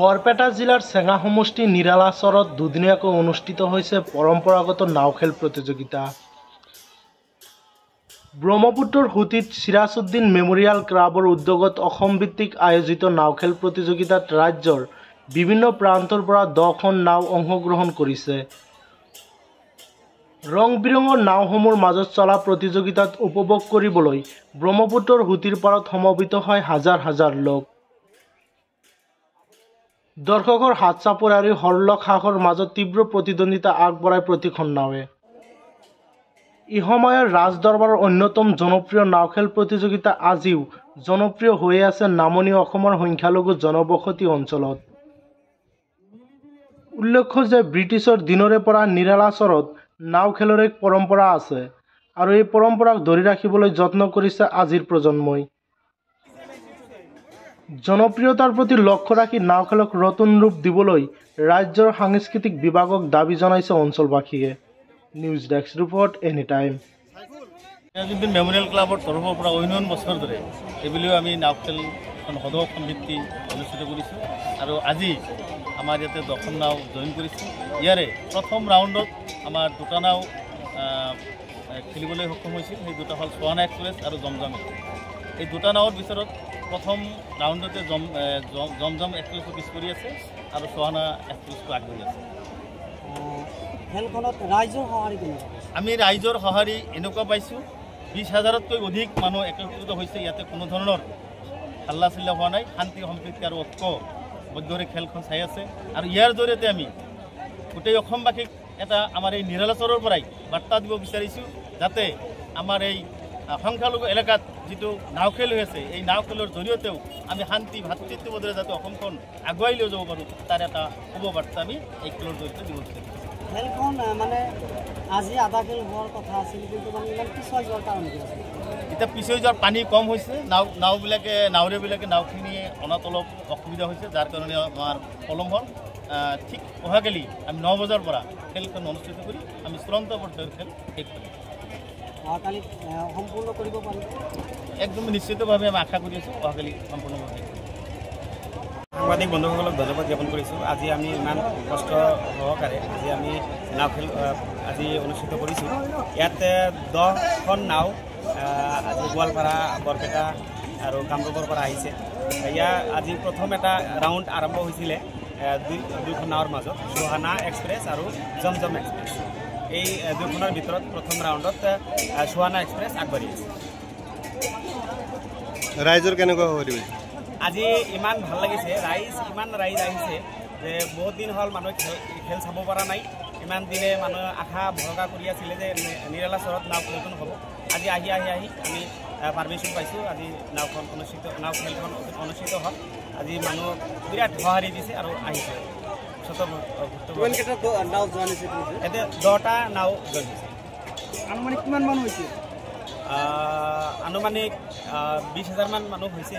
বৰপেটা জিলাৰ চেঙা সমষ্টি নিৰালাচৰত দুদিনীয়াকৈ অনুষ্ঠিত হৈছে পৰম্পৰাগত নাও খেল প্ৰতিযোগিতা। ব্ৰহ্মপুত্ৰৰ সুতিত চিৰাজউদ্দিন মেমৰিয়েল ক্লাবৰ উদ্যোগত অসম ভিত্তিক আয়োজিত নাও খেল প্ৰতিযোগিতাত ৰাজ্যৰ বিভিন্ন প্ৰান্তৰ পৰা 10খন নাও অংশগ্ৰহণ কৰিছে। ৰং বিৰঙৰ নাওসমূহৰ মাজত চলা প্ৰতিযোগিতাত উপভোগ কৰিবলৈ ব্ৰহ্মপুত্ৰৰ সুতিৰ পাৰত সমবেত হয় হাজাৰ হাজাৰ লোক। দৰ্শকৰ হাত চাপৰ আৰু হৰলক হাঁহৰ মাজত তীব্ৰ প্ৰতিদ্বন্দ্বিতা আগবঢ়ায় প্ৰতিখন নাৱে। এই সময়ৰ ৰাজদৰবাৰৰ অন্যতম জনপ্ৰিয় নাও খেল প্ৰতিযোগিতা আজিও জনপ্ৰিয় হৈ আছে নামনি অসমৰ সংখ্যালঘু জনবসতি অঞ্চলত। উল্লেখ্য যে ব্ৰিটিছৰ দিনৰে পৰা নিৰালাচৰত নাও খেলৰ এক পৰম্পৰা আছে আৰু এই পৰম্পৰাক ধৰি ৰাখিবলৈ যত্ন কৰিছে আজিৰ প্ৰজন্মই। জনপ্ৰিয়তাৰ প্ৰতি লক্ষ্য ৰাখি নাও খেলক নতুন ৰূপ দিবলৈ ৰাজ্যৰ সাংস্কৃতিক বিভাগক দাবী জনাইছে অঞ্চলবাসীয়ে। News desk report any time. Sirajuddin memorial ক্লাবৰ তৰফৰ পৰা অন্য বছৰ ধৰে এইবুলিও আমি নাও খেল সদৌ অসম ভিত্তি অনুষ্ঠিত কৰিছোঁ আৰু আজি আমাৰ ইয়াতে 10খন নাও জইন কৰিছোঁ। ইয়াৰে প্ৰথম ৰাউণ্ডত আমাৰ দুটা নাও খেলিবলৈ সক্ষম হৈছিল। সেই দুটা হ'ল সোৱানা এক্সপ্ৰেছ আৰু জমজম এক্সপ্ৰেছ। এই দুটা নাৱৰ ভিতৰত প্ৰথম ৰাউণ্ডতে জমজম এক্সপ্ৰেছটো পিছ কৰি আছে আৰু সোৱানা এক্সপ্ৰেছটো আগবাঢ়ি আছে। খেলখনত ৰাইজৰ সঁহাৰি কেনেকুৱা? আমি ৰাইজৰ সঁহাৰি এনেকুৱা পাইছোঁ 20,000তকৈ অধিক মানুহ একত্ৰিত হৈছে। ইয়াতে কোনো ধৰণৰ হাল্লা চিল্লা হোৱা নাই। শান্তি সম্প্ৰীতি আৰু ঐক্যবদ্ধৰে খেলখন চাই আছে আৰু ইয়াৰ জৰিয়তে আমি গোটেই অসমবাসীক এটা আমাৰ এই নিৰালাচৰৰ পৰাই বাৰ্তা দিব বিচাৰিছোঁ যাতে আমাৰ এই সংখ্যালঘু এলেকাত যিটো নাও খেল হৈ আছে এই নাও খেলৰ জৰিয়তেও আমি শান্তি ভাতৃত্ববোধেৰে যাতে অসমখন আগুৱাই লৈ যাব পাৰোঁ তাৰ এটা শুভ বাৰ্তা আমি এই খেলৰ জৰিয়তে দিব বিচাৰিছোঁ। খেলখন মানে আজি আধা খেল হোৱাৰ কথা আছিল কিন্তু মানে ইমান পিছুৱাই যোৱাৰ কাৰণ কি আছিল? এতিয়া পিছুৱাই যোৱাৰ পানী কম হৈছে। নাৱৰীয়াবিলাকে নাওখিনি অনাত অলপ অসুবিধা হৈছে যাৰ কাৰণে আমাৰ পলম হ'ল। ঠিক অহাকালি আমি 9 বজাৰ পৰা খেলখন অনুষ্ঠিত কৰি আমি চূড়ান্ত পৰ্যায়ৰ খেল শেষ কৰিম। অহাকালি সম্পূৰ্ণ কৰিব পাৰিব? একদম নিশ্চিতভাৱে আমি আশা কৰি আছোঁ অহাকালি সম্পূৰ্ণভাৱে। সাংবাদিক বন্ধুসকলক ধন্যবাদ জ্ঞাপন কৰিছোঁ। আজি আমি ইমান কষ্ট সহকাৰে আজি আমি নাও খেল আজি অনুষ্ঠিত কৰিছোঁ। ইয়াত 10খন নাও আজি গোৱালপাৰা, বৰপেটা আৰু কামৰূপৰ পৰা আহিছে। ইয়াৰ আজি প্ৰথম এটা ৰাউণ্ড আৰম্ভ হৈছিলে দুইখন নাৱৰ মাজত, সোহানা এক্সপ্ৰেছ আৰু জমজম এক্সপ্ৰেছ। এই দুখনৰ ভিতৰত প্ৰথম ৰাউণ্ডত সোহানা এক্সপ্ৰেছ আগবাঢ়ি আছে। ৰাইজৰ কেনেকুৱা হ'ব দিবি? আজি ইমান ভাল লাগিছে। ইমান ৰাইজ আহিছে যে বহুত দিন হ'ল মানুহে খেল চাব পৰা নাই। ইমান দিনে মানুহে আশা ভৰসা কৰি আছিলে যে নিৰালাচৰত নাও খেলখন হ'ব। আজি আহি আমি পাৰ্মিশ্যন পাইছোঁ। আজি খেলখন অনুষ্ঠিত হ'ল। আজি মানুহ বিৰাট সঁহাৰি দিছে আৰু আহিছে। এতিয়া 10টা নাও জইন হৈছে। আনুমানিক কিমান মানুহ হৈছে? আনুমানিক 20,000 মান মানুহ হৈছে।